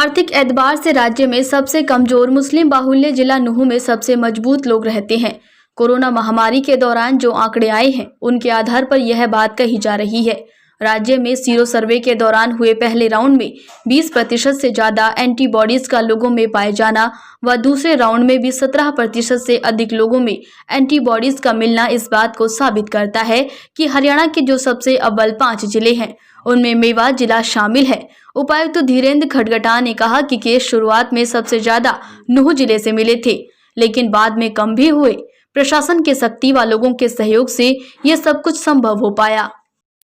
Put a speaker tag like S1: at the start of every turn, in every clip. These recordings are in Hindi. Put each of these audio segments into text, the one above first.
S1: आर्थिक एतबार से राज्य में सबसे कमजोर मुस्लिम बाहुल्य जिला नूंह में सबसे मजबूत लोग रहते हैं। कोरोना महामारी के दौरान जो आंकड़े आए हैं उनके आधार पर यह बात कही जा रही है। राज्य में सीरो सर्वे के दौरान हुए पहले राउंड में 20% से ज्यादा एंटीबॉडीज का लोगों में पाए जाना व दूसरे राउंड में भी 17% से अधिक लोगों में एंटीबॉडीज का मिलना इस बात को साबित करता है कि हरियाणा के जो सबसे अव्वल 5 जिले हैं उनमें मेवात जिला शामिल है। उपायुक्त धीरेन्द्र खडगटा ने कहा कि केस शुरुआत में सबसे ज्यादा नूंह जिले से मिले थे, लेकिन बाद में कम भी हुए। प्रशासन के सख्ती व लोगों के सहयोग से ये सब कुछ संभव हो पाया।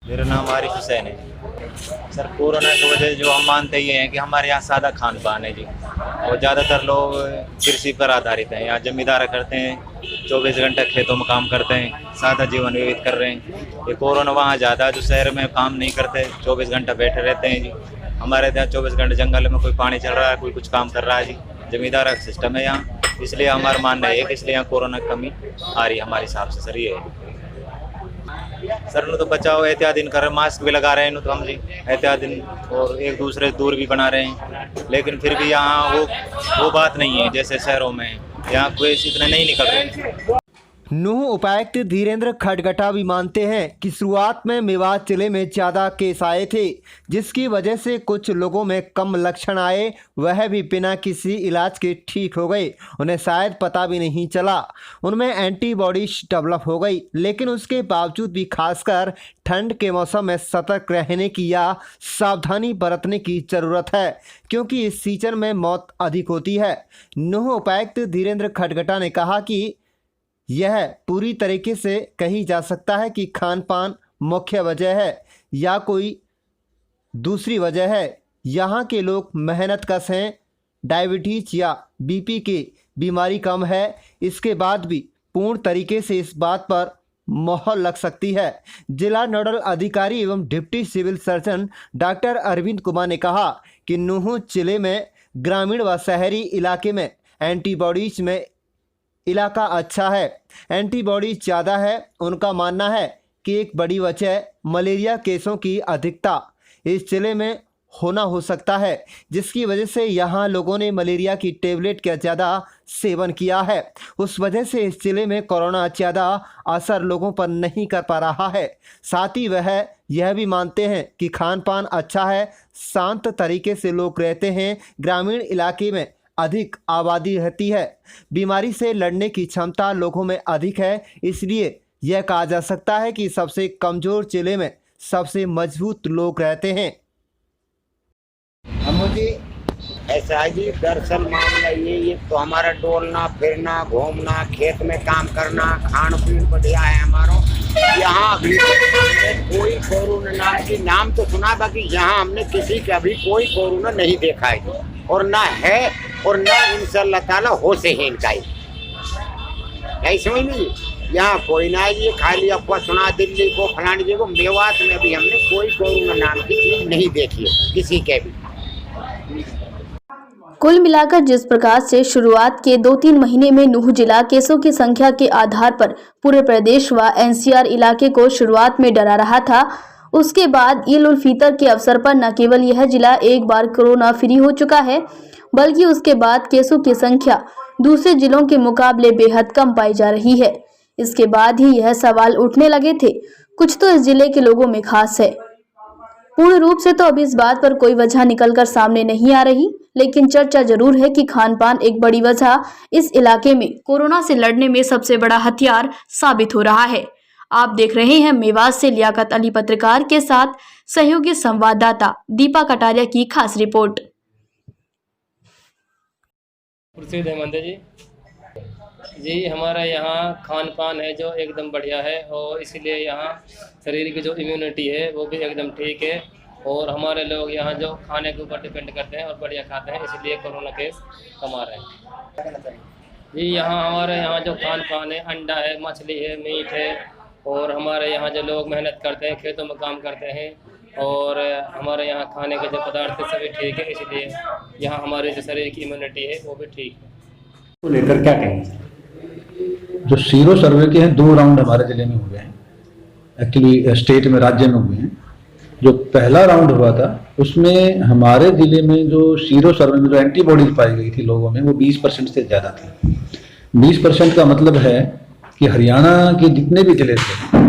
S2: मेरा नाम आरिफ हुसैन है सर। कोरोना की वजह जो हम मानते ये हैं कि हमारे यहाँ सादा खान पान है जी, और ज़्यादातर लोग कृषि पर आधारित हैं। यहाँ जमींदार करते हैं, 24 घंटे खेतों में काम करते हैं, सादा जीवन व्यतीत कर रहे हैं। ये कोरोना वहाँ ज़्यादा जो शहर में काम नहीं करते, 24 घंटा बैठे रहते हैं जी। हमारे यहाँ 24 घंटे जंगल में कोई पानी चल रहा है, कोई कुछ काम कर रहा है जी। जमींदार का सिस्टम है यहाँ, इसलिए हमारा मानना है कि इसलिए यहाँ कोरोना की कमी आ रही है हमारे हिसाब से सर। ये है सर नु तो बचाओ एहतियात दिन कर, मास्क भी लगा रहे हैं तो हम जी एहतियात दिन, और एक दूसरे दूर भी बना रहे हैं। लेकिन फिर भी यहाँ वो बात नहीं है जैसे शहरों में। यहाँ कोई इतने नहीं निकल रहे।
S3: नूंह उपायुक्त धीरेन्द्र खडगटा भी मानते हैं कि शुरुआत में मेवात जिले में ज़्यादा केस आए थे, जिसकी वजह से कुछ लोगों में कम लक्षण आए, वह भी बिना किसी इलाज के ठीक हो गए। उन्हें शायद पता भी नहीं चला, उनमें एंटीबॉडीज डेवलप हो गई। लेकिन उसके बावजूद भी खासकर ठंड के मौसम में सतर्क रहने की या सावधानी बरतने की ज़रूरत है, क्योंकि इस सीजन में मौत अधिक होती है। नूंह उपायुक्त धीरेन्द्र खडगटा ने कहा कि यह पूरी तरीके से कही जा सकता है कि खान पान मुख्य वजह है या कोई दूसरी वजह है। यहाँ के लोग मेहनतकश हैं, डायबिटीज या बीपी की बीमारी कम है। इसके बाद भी पूर्ण तरीके से इस बात पर मोहर लग सकती है। जिला नोडल अधिकारी एवं deputy civil surgeon doctor Arvind Kumar ने कहा कि नूंह जिले में ग्रामीण व शहरी इलाके में एंटीबॉडीज में इलाका अच्छा है, एंटीबॉडीज ज़्यादा है। उनका मानना है कि एक बड़ी वजह मलेरिया केसों की अधिकता इस जिले में होना हो सकता है, जिसकी वजह से यहाँ लोगों ने मलेरिया की टेबलेट का ज़्यादा सेवन किया है। उस वजह से इस जिले में कोरोना ज़्यादा असर लोगों पर नहीं कर पा रहा है। साथ ही वह यह भी मानते हैं कि खान पान अच्छा है, शांत तरीके से लोग रहते हैं। ग्रामीण इलाके में अधिक आबादी रहती है, बीमारी से लड़ने की क्षमता लोगों में अधिक है। इसलिए यह कहा जा सकता है कि सबसे कमज़ोर जिले में सबसे मजबूत लोग रहते हैं।
S4: मुझे ऐसा है जी, दरअसल मामला ये तो हमारा डोलना फिरना घूमना खेत में काम करना खान पीन बढ़िया है हमारा। यहाँ अभी कोई कोरोना नाम की नाम तो सुना, बाकी यहाँ हमने किसी का भी कोई कोरोना नहीं देखा है, और ना है और ना इंशाअल्लाह ताला हो से है इनका ही। नहीं समझ में, यहाँ कोई ना है। ये खाली अफवाह सुना दिल्ली को फलाने जगह को। मेवात में भी हमने कोई कोरोना नाम की चीज नहीं देखी है किसी के भी।
S1: कुल मिलाकर जिस प्रकार से शुरुआत के 2-3 महीने में नूंह जिला केसों की संख्या के आधार पर पूरे प्रदेश व एनसीआर इलाके को शुरुआत में डरा रहा था, उसके बाद ईद उल फितर के अवसर पर न केवल यह जिला एक बार कोरोना फ्री हो चुका है, बल्कि उसके बाद केसों की संख्या दूसरे जिलों के मुकाबले बेहद कम पाई जा रही है। इसके बाद ही यह सवाल उठने लगे थे, कुछ तो इस जिले के लोगों में खास है। पूर्ण रूप से तो अभी इस बात पर कोई वजह निकलकर सामने नहीं आ रही, लेकिन चर्चा जरूर है कि खान पान एक बड़ी वजह इस इलाके में कोरोना से लड़ने में सबसे बड़ा हथियार साबित हो रहा है। आप देख रहे हैं मेवात से लियाकत अली पत्रकार के साथ सहयोगी संवाददाता दीपा कटारिया की खास रिपोर्ट।
S5: प्रसिद्ध हेमंत जी, हमारा यहाँ खान पान है जो एकदम बढ़िया है, और इसलिए यहाँ शरीर की जो इम्यूनिटी है वो भी एकदम ठीक है, और हमारे लोग यहाँ जो खाने के ऊपर डिपेंड करते हैं और बढ़िया खाते हैं, इसलिए कोरोना केस कम आ रहे हैं जी। यहाँ हमारे यहाँ जो खान पान है, अंडा है, मछली है, मीट है, और हमारे यहाँ जो लोग मेहनत करते हैं, खेतों में काम करते हैं, और हमारे यहाँ खाने के जो पदार्थ है सभी ठीक है, इसलिए यहाँ हमारे जो शरीर की इम्यूनिटी है वो भी ठीक है।
S6: तो लेकर क्या कहेंगे? जो सीरो सर्वे के हैं 2 राउंड हमारे जिले में हुए हैं, एक्चुअली स्टेट में राज्य में हुए हैं,
S7: जो पहला राउंड हुआ था उसमें हमारे जिले में जो सीरो सर्वे में जो एंटीबॉडीज पाई गई थी लोगों में वो 20% से ज़्यादा थी। 20% का मतलब है कि हरियाणा के जितने भी जिले थे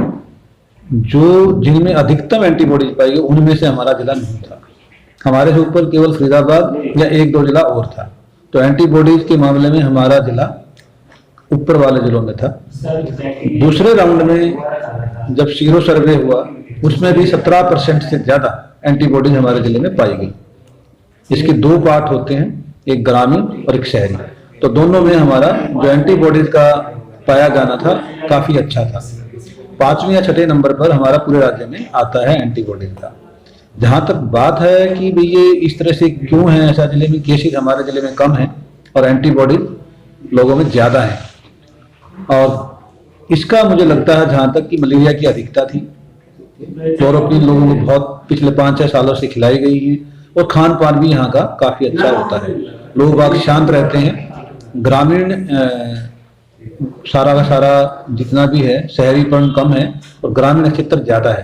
S7: जो जिनमें अधिकतम एंटीबॉडीज पाई गई उनमें से हमारा जिला नहीं था। हमारे से ऊपर केवल फरीदाबाद या 1-2 जिला और था। तो एंटीबॉडीज के मामले में हमारा जिला ऊपर वाले जिलों में था। दूसरे राउंड में जब सीरो सर्वे हुआ उसमें भी 17% से ज़्यादा एंटीबॉडीज हमारे जिले में पाई गई। इसके 2 पार्ट होते हैं, एक ग्रामीण और एक शहरी। तो दोनों में हमारा जो एंटीबॉडीज का पाया जाना था काफ़ी अच्छा था। 5वें या 6ठे नंबर पर हमारा पूरे राज्य में आता है एंटीबॉडीज का। जहाँ तक बात है कि भाई ये इस तरह से क्यों है, ऐसा जिले में केसेस हमारे जिले में कम है और एंटीबॉडीज लोगों में ज़्यादा है, और इसका मुझे लगता है जहाँ तक कि मलेरिया की अधिकता थी, क्लोरोक्विन लोगों को बहुत पिछले 5-6 सालों से खिलाई गई है और खान पान भी यहाँ का काफ़ी अच्छा होता है। लोग बाग शांत रहते हैं। ग्रामीण सारा का सारा जितना भी है शहरीकरण कम है और ग्रामीण क्षेत्र ज़्यादा है।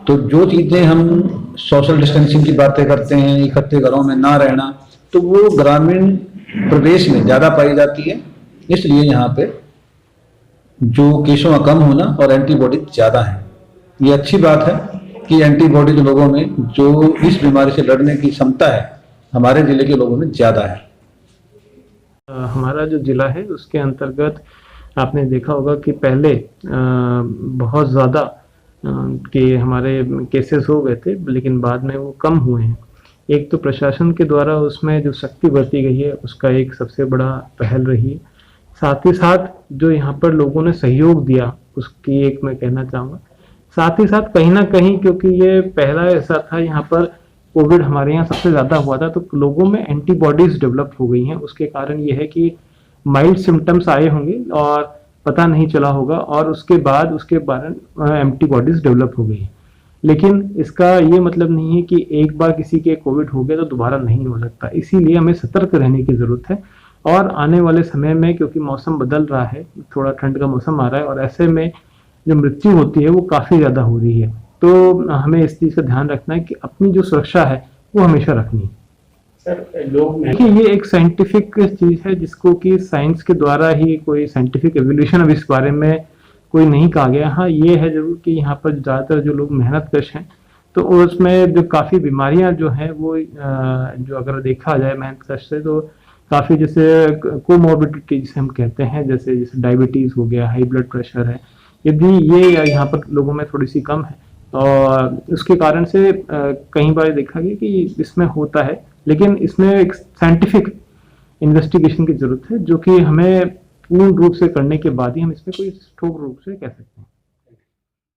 S7: तो जो चीज़ें हम सोशल डिस्टेंसिंग की बातें करते हैं, इकट्ठे घरों में ना रहना, तो वो ग्रामीण प्रदेश में ज़्यादा पाई जाती है। इसलिए यहाँ पे जो केसों का कम होना और एंटीबॉडी ज़्यादा है। ये अच्छी बात है कि एंटीबॉडी लोगों में जो इस बीमारी से लड़ने की क्षमता है हमारे जिले के लोगों में ज़्यादा है।
S8: हमारा जो ज़िला है उसके अंतर्गत आपने देखा होगा कि पहले बहुत ज़्यादा के हमारे केसेस हो गए थे, लेकिन बाद में वो कम हुए हैं। एक तो प्रशासन के द्वारा उसमें जो सख्ती बरती गई है उसका एक सबसे बड़ा पहल रही है। साथ ही साथ जो यहाँ पर लोगों ने सहयोग दिया उसकी एक मैं कहना चाहूँगा। साथ ही साथ कहीं ना कहीं क्योंकि ये पहला ऐसा था यहाँ पर कोविड हमारे यहाँ सबसे ज़्यादा हुआ था, तो लोगों में एंटीबॉडीज़ डेवलप हो गई हैं। उसके कारण ये है कि माइल्ड सिम्टम्स आए होंगे और पता नहीं चला होगा और उसके बाद उसके कारण एंटीबॉडीज़ डेवलप हो गई। लेकिन इसका ये मतलब नहीं है कि एक बार किसी के कोविड हो गया तो दोबारा नहीं हो सकता। इसीलिए हमें सतर्क रहने की ज़रूरत है और आने वाले समय में क्योंकि मौसम बदल रहा है, थोड़ा ठंड का मौसम आ रहा है और ऐसे में जो मृत्यु होती है वो काफ़ी ज़्यादा हो रही है। तो हमें इस चीज़ का ध्यान रखना है कि अपनी जो सुरक्षा है वो हमेशा रखनी है।
S6: सर लोग
S8: देखिए ये एक साइंटिफिक चीज़ है जिसको कि साइंस के द्वारा ही कोई साइंटिफिक एवोल्यूशन अब इस बारे में कोई नहीं कहा गया। हाँ ये है जरूर कि यहाँ पर ज़्यादातर जो लोग मेहनतकश हैं तो उसमें जो काफ़ी बीमारियाँ जो हैं वो जो अगर देखा जाए मेहनतकश से तो काफ़ी जैसे कोमॉर्बिडिटी जिसे हम कहते हैं, जैसे डायबिटीज़ हो गया, हाई ब्लड प्रेशर है, यदि ये यहाँ पर लोगों में थोड़ी सी कम है और उसके कारण से कई बार देखा गया कि इसमें होता है। लेकिन इसमें एक साइंटिफिक इन्वेस्टिगेशन की ज़रूरत है जो कि हमें पूर्ण रूप से करने के बाद ही हम इसमें कोई ठोस रूप से कह सकते हैं।